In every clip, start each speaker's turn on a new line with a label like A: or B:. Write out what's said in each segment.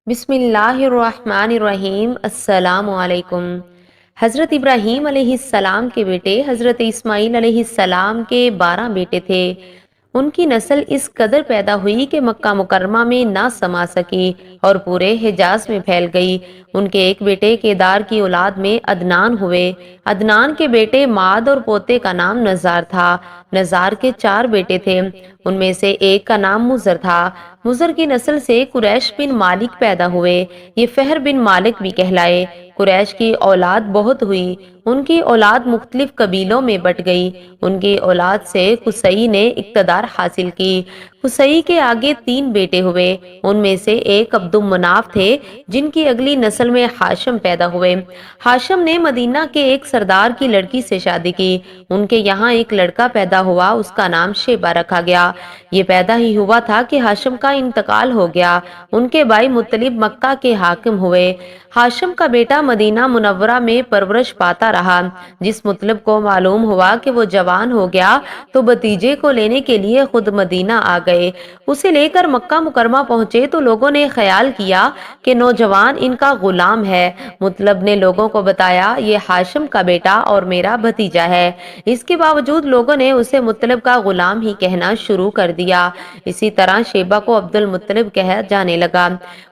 A: بسم اللہ الرحمن الرحیم۔ السلام علیکم۔ حضرت ابراہیم علیہ السلام کے بیٹے حضرت اسماعیل علیہ السلام کے 12 بیٹے تھے۔ ان کی نسل اس قدر پیدا ہوئی کہ مکہ مکرمہ میں نہ سما سکی اور پورے حجاز میں پھیل گئی۔ ان کے ایک بیٹے کیدار کی اولاد میں عدنان ہوئے۔ عدنان کے بیٹے ماد اور پوتے کا نام نزار تھا۔ نزار کے 4 بیٹے تھے، ان میں سے ایک کا نام مزر تھا۔ مزر کی نسل سے قریش بن مالک پیدا ہوئے، یہ فہر بن مالک بھی کہلائے۔ قریش کی اولاد بہت ہوئی، ان کی اولاد مختلف قبیلوں میں بٹ گئی۔ ان کی اولاد سے قصی نے اقتدار حاصل کی۔ قصی کے آگے 3 بیٹے ہوئے، ان میں سے ایک عبد المناف تھے، جن کی اگلی نسل میں ہاشم پیدا ہوئے۔ ہاشم نے مدینہ کے ایک سردار کی لڑکی سے شادی کی، ان کے یہاں ایک لڑکا پیدا ہوا، اس کا نام شیبہ رکھا گیا۔ یہ پیدا ہی ہوا تھا کہ ہاشم کا انتقال ہو گیا۔ ان کے بھائی مطلب مکہ کے حاکم ہوئے۔ ہاشم کا بیٹا مدینہ منورہ میں پرورش پاتا رہا۔ جس مطلب کو معلوم ہوا کہ وہ جوان ہو گیا تو بھتیجے کو لینے کے لیے خود مدینہ آ گئے۔ اسے لے کر مکہ مکرمہ پہنچے تو لوگوں نے خیال کیا کہ نوجوان ان کا غلام ہے۔ مطلب نے لوگوں کو بتایا یہ ہاشم کا بیٹا اور میرا بھتیجا ہے۔ اس کے باوجود لوگوں نے اسے مطلب کا غلام ہی کہنا شروع کر دیا۔ اسی طرح شیبہ کو عبد المطلب کہا جانے لگا۔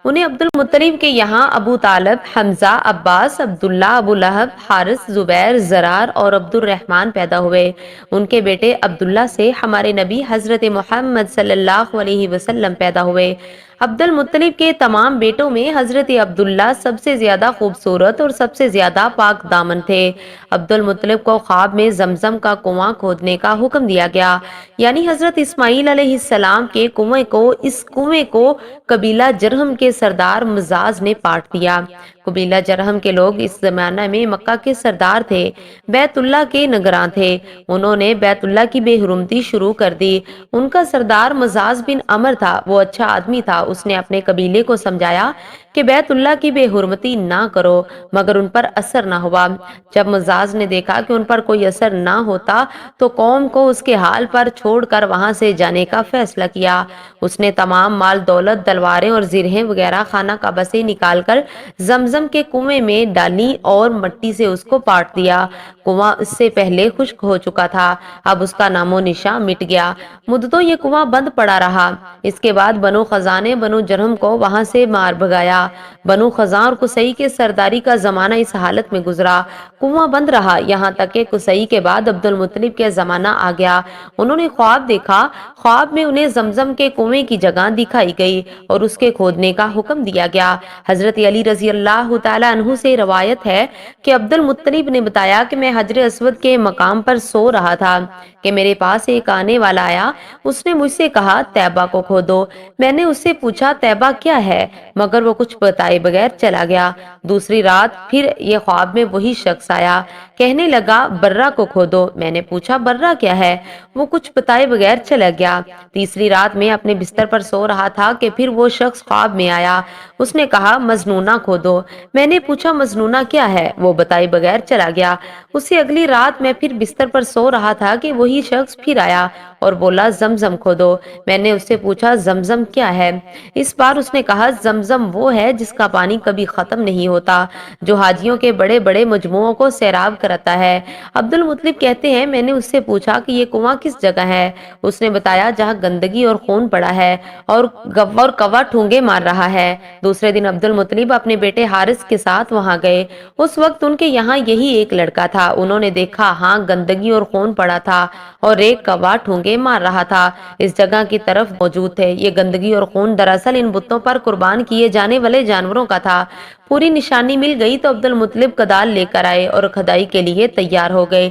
A: انہیں عبد المطلب کے یہاں ابو طالب، حمزہ، عباس، عبداللہ، ابو لہب، حارث، زبیر، زرار اور عبد الرحمن پیدا ہوئے۔ ان کے بیٹے عبداللہ سے ہمارے نبی حضرت محمد صلی اللہ علیہ وسلم پیدا ہوئے۔ عبد المطلب کے تمام بیٹوں میں حضرت عبداللہ سب سے زیادہ خوبصورت اور سب سے زیادہ پاک دامن تھے۔ عبد المطلب کو خواب میں زمزم کا کنواں کھودنے کا حکم دیا گیا، یعنی حضرت اسماعیل علیہ السلام کے اس کنویں کو قبیلہ جرہم کے سردار مزاز نے پاٹ دیا۔ قبیلہ جرہم کے لوگ اس زمانہ میں مکہ کے سردار تھے، بیت اللہ کے نگراں تھے۔ انہوں نے بیت اللہ کی بے حرمتی شروع کر دی۔ ان کا سردار مزاز بن عمر تھا، وہ اچھا آدمی تھا۔ اس نے اپنے قبیلے کو سمجھایا کہ بیت اللہ کی بے حرمتی نہ کرو، مگر ان پر اثر نہ ہوا۔ جب مزاز نے دیکھا کہ ان پر کوئی اثر نہ ہوتا تو قوم کو اس کے حال پر چھوڑ کر وہاں سے جانے کا فیصلہ کیا۔ اس نے تمام مال دولت، تلواریں اور زرہیں وغیرہ خانہ کعبہ سے نکال کر زمزم کے کنویں میں ڈالی اور مٹی سے اس کو پاٹ دیا۔ کنواں اس سے پہلے خشک ہو چکا تھا، اب اس کا نام و نشان مٹ گیا۔ مدتوں یہ کنواں بند پڑا رہا۔ اس کے بعد بنو خزاں نے بنو جرہم کو وہاں سے مار بھگایا۔ بنو خزاں اور قصی کے سرداری کا زمانہ اس حالت میں گزرا، کنواں بند رہا، یہاں تک کہ قصی کے بعد عبد المطلب کے زمانہ آ گیا۔ انہوں نے خواب دیکھا، خواب میں انہیں زمزم کے کنویں کی جگہ دکھائی گئی اور اس کے کھودنے کا حکم دیا گیا۔ حضرت علی رضی اللہ تعالی عنہ سے روایت ہے کہ عبد المطلب نے بتایا کہ میں حجر اسود کے مقام پر سو رہا تھا کہ میرے پاس ایک آنے والا آیا۔ اس نے مجھ سے کہا طیبہ کو کھودو۔ میں نے اس سے پوچھا طیبہ کیا ہے، مگر وہ کچھ بتائے بغیر چلا گیا۔ دوسری رات پھر یہ خواب میں وہی شخص آیا، کہنے لگا برہ کو کھودو۔ میں نے پوچھا برہ کیا ہے، وہ کچھ بتائے بغیر چلا گیا۔ تیسری رات میں اپنے بستر پر سو رہا تھا کہ پھر وہ شخص خواب میں آیا، اس نے کہا مجنونہ کھودو۔ میں نے پوچھا مجنونہ کیا ہے، وہ بتائے بغیر چلا گیا۔ اسی اگلی رات میں پھر بستر پر سو رہا تھا کہ وہی شخص پھر آیا اور بولا زمزم کھودو۔ میں نے اس سے پوچھا زمزم کیا ہے، اس بار اس نے کہا زمزم وہ ہے جس کا پانی کبھی ختم نہیں ہوتا، جو حاجیوں کے بڑے بڑے مجموعوں کو سیراب کرتا ہے۔ عبد المطلب کہتے ہیں میں نے اس سے پوچھا کہ یہ کنواں کس جگہ ہے، اس نے بتایا جہاں گندگی اور خون پڑا ہے اور کوا ٹھونگے مار رہا ہے۔ دوسرے دن عبد المطلب اپنے بیٹے حارث کے ساتھ وہاں گئے۔ اس وقت ان کے یہاں یہی ایک لڑکا تھا۔ انہوں نے دیکھا ہاں گندگی اور خون پڑا تھا اور ایک کوا ٹھونگے مار رہا تھا، اس جگہ کی طرف موجود تھے۔ یہ گندگی اور خون دراصل ان بتوں پر قربان کیے جانے والے جانوروں کا تھا۔ پوری نشانی مل گئی تو عبد المطلب کدال لے کر آئے اور کھدائی کے لیے تیار ہو گئے،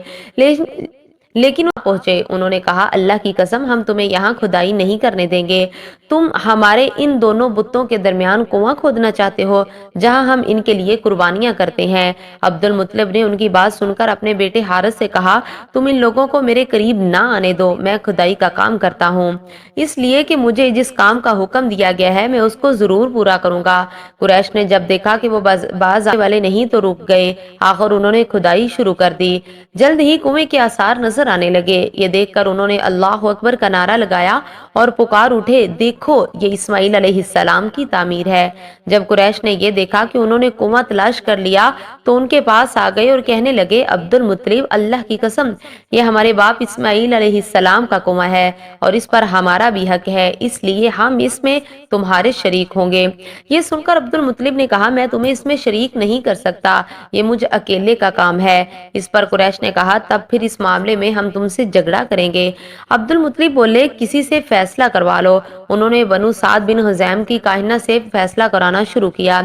A: لیکن وہاں پہنچے انہوں نے کہا اللہ کی قسم ہم تمہیں یہاں کھدائی نہیں کرنے دیں گے، تم ہمارے ان دونوں بتوں کے درمیان کنواں کھودنا چاہتے ہو جہاں ہم ان کے لیے قربانیاں کرتے ہیں۔ عبد المطلب نے ان کی بات سن کر اپنے بیٹے حارث سے کہا تم ان لوگوں کو میرے قریب نہ آنے دو، میں کھدائی کا کام کرتا ہوں، اس لیے کہ مجھے جس کام کا حکم دیا گیا ہے میں اس کو ضرور پورا کروں گا۔ قریش نے جب دیکھا کہ وہ باز آنے والے نہیں تو رک گئے، آخر انہوں نے کھدائی شروع کر دی۔ جلد ہی کنویں کے آثار نظر نظر آنے لگے۔ یہ دیکھ کر انہوں نے اللہ اکبر کا نعرہ لگایا اور پکار اٹھے، دیکھو یہ اسماعیل علیہ السلام کی تعمیر ہے۔ جب قریش نے یہ دیکھا کہ انہوں نے کنواں تلاش کر لیا تو ان کے پاس آ گئے اور کہنے لگے، عبد المطلب، اللہ کی قسم یہ ہمارے باپ اسماعیل علیہ السلام کا کنواں ہے اور اس پر ہمارا بھی حق ہے، اس لیے ہم اس میں تمہارے شریک ہوں گے۔ یہ سن کر عبد المطلب نے کہا، میں تمہیں اس میں شریک نہیں کر سکتا، یہ مجھ اکیلے کا کام ہے۔ اس پر قریش نے کہا، تب پھر اس معاملے میں ہم تم سے جھگڑا کریں گے۔ عبد المطلب بولے، کسی سے فیصلہ کروا لو۔ انہوں نے بنو سعد بن حزیم کی کاہنہ سے فیصلہ کرانا شروع کیا۔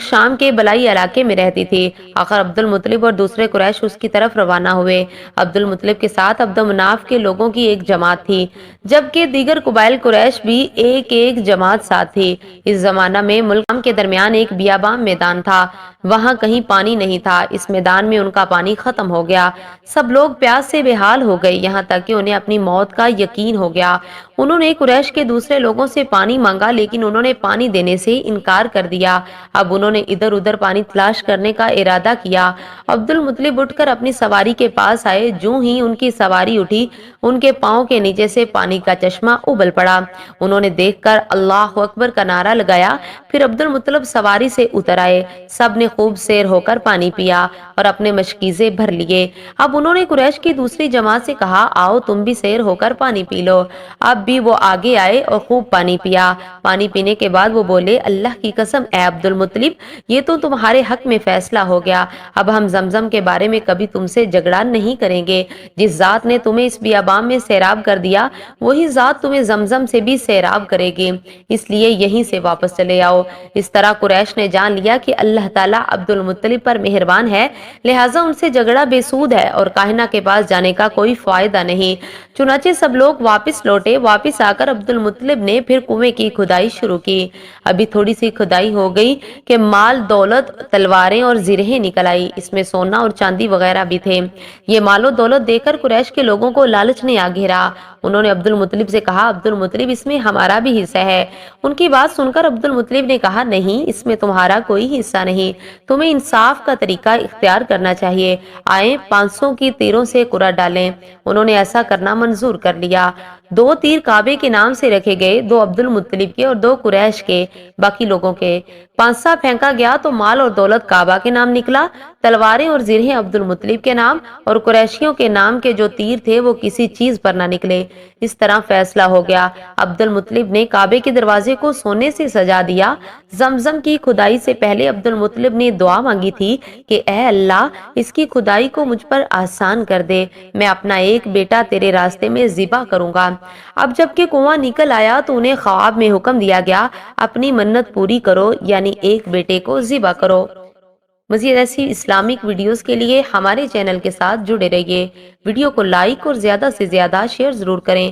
A: شام کے بلائی علاقے میں رہتی تھی۔ آخر عبد المطلب اور دوسرے قریش اس کی طرف روانہ ہوئے۔ عبد المطلب کے ساتھ عبد مناف کے لوگوں کی ایک جماعت تھی، جبکہ دیگر قبائل قریش بھی ایک جماعت ساتھ تھی۔ اس زمانہ میں ملک کے درمیان ایک بیابان میدان تھا، وہاں کہیں پانی نہیں تھا۔ اس میدان میں ان کا پانی ختم ہو گیا۔ سب لوگ پیاس سے بے حال ہو گئے، یہاں تک کہ انہیں اپنی موت کا یقین ہو گیا۔ انہوں نے قریش کے دوسرے لوگوں سے پانی مانگا، لیکن انہوں نے پانی دینے سے انکار کر دیا۔ اب انہوں نے ادھر ادھر پانی تلاش کرنے کا ارادہ کیا۔ عبد المطلب اٹھ کر اپنی سواری کے پاس آئے، جو ہی ان کی سواری اٹھی ان کے پاؤں کے نیچے سے پانی کا چشمہ ابل پڑا۔ انہوں نے دیکھ کر اللہ اکبر کا نعرہ لگایا، پھر عبد المطلب سواری سے اتر آئے۔ سب نے خوب سیر ہو کر پانی پیا اور اپنے مشکیزے بھر لیے۔ اب انہوں نے قریش کی دوسری جماعت سے کہا، آؤ تم بھی سیر ہو کر پانی پی لو۔ اب بھی وہ آگے آئے اور خوب پانی پیا۔ پانی پینے کے بعد وہ بولے، اللہ کی قسم اے عبد المطلب، یہ تو تمہارے حق میں فیصلہ ہو گیا، اب ہم زمزم کے بارے میں کبھی تم سے جھگڑا نہیں کریں گے۔ جس ذات نے تمہیں اس بیابان میں سیراب کر دیا، وہی ذات تمہیں زمزم سے بھی سیراب کرے گی، اس لیے یہیں سے واپس چلے آؤ۔ اس طرح قریش نے جان لیا کہ اللہ تعالیٰ عبد المطلب پر مہربان ہے، لہٰذا ان سے جھگڑا بے سود ہے اور کاہنہ کے پاس جانے کا کوئی فائدہ نہیں۔ چنانچہ سب لوگ واپس لوٹے۔ واپس آ کر عبد المطلب نے پھر کنویں کی کھدائی شروع کی۔ ابھی تھوڑی سی کھدائی ہو گئی کہ مال دولت، تلواریں اور زرہیں نکل آئی، اس میں سونا اور چاندی وغیرہ بھی تھے۔ یہ مال و دولت دیکھ کر قریش کے لوگوں کو لالچ نے آ گھیرا۔ انہوں نے عبد المطلب سے کہا، عبد المطلب اس میں ہمارا بھی حصہ ہے۔ ان کی بات سن کر عبد المطلب نے کہا، نہیں، اس میں تمہارا کوئی حصہ نہیں، تمہیں انصاف کا طریقہ اختیار کرنا چاہیے۔ آئیں 500 کی تیروں سے قرعہ ڈالیں۔ انہوں نے ایسا کرنا منظور کر لیا۔ 2 تیر کعبے کے نام سے رکھے گئے، 2 عبد المطلب کے اور 2 قریش کے، باقی لوگوں کے۔ پانسا پھینکا گیا تو مال اور دولت کعبہ کے نام نکلا، تلواریں اور زرہیں عبد المطلب کے نام، اور قریشیوں کے نام کے جو تیر تھے وہ کسی چیز پر نہ نکلے۔ اس طرح فیصلہ ہو گیا۔ عبد المطلب نے کعبے کے دروازے کو سونے سے سجا دیا۔ زمزم کی کھدائی سے پہلے عبد المطلب نے دعا مانگی تھی کہ اے اللہ، اس کی کھدائی کو مجھ پر آسان کر دے، میں اپنا ایک بیٹا تیرے راستے میں ذبح کروں گا۔ اب جب کہ کنواں نکل آیا تو انہیں خواب میں حکم دیا گیا، اپنی منت پوری کرو، یعنی ایک بیٹے کو ذبح کرو۔ مزید ایسی اسلامک ویڈیوز کے لیے ہمارے چینل کے ساتھ جڑے رہیے۔ ویڈیو کو لائک اور زیادہ سے زیادہ شیئر ضرور کریں۔